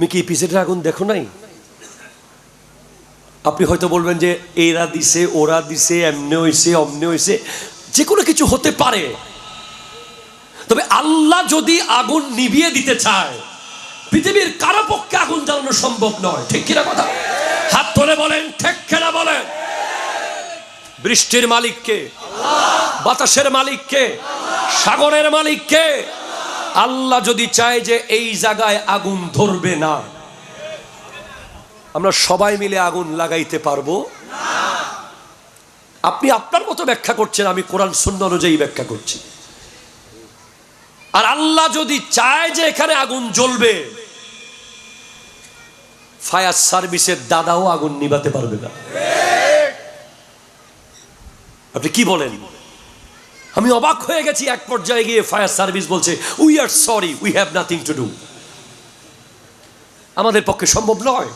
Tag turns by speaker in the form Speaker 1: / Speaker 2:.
Speaker 1: তুমি কি পিছের আগুন দেখো নাই? আপনি হয়তো বলবেন যে এরা দিছে, ওরা দিছে, এমনি হইছে, অমনি হইছে, যে কোনো কিছু হতে পারে। তবে আল্লাহ যদি আগুন নিভিয়ে দিতে চায়, পৃথিবীর কারো পক্ষে আগুন জ্বালানো সম্ভব নয়। ঠিক কিনা কথা? হাত তুলে বলেন ঠিক কিনা বলেন। বৃষ্টির মালিক কে? বাতাসের মালিক কে? সাগরের মালিক কে? আল্লাহ যদি চায় যে এই জায়গায় আগুন ধরবে না, আমরা সবাই মিলে আগুন লাগাইতে পারবো না। আপনি আপনার মতো ব্যাখ্যা করছেন, আমি কোরআন সুন্নাহ অনুযায়ী ব্যাখ্যা করছি। আর আল্লাহ যদি চায় যে এখানে আগুন জ্বলবে, ফায়ার সার্ভিসের দাদাও আগুন নিভাতে পারবে না। আপনি কি বলেন? আমি অবাক হয়ে গেছি। এক পর্যায়ে গিয়ে ফায়ার সার্ভিস বলছে, we are sorry, we have nothing to do. আমাদের পক্ষে সম্ভব নয়।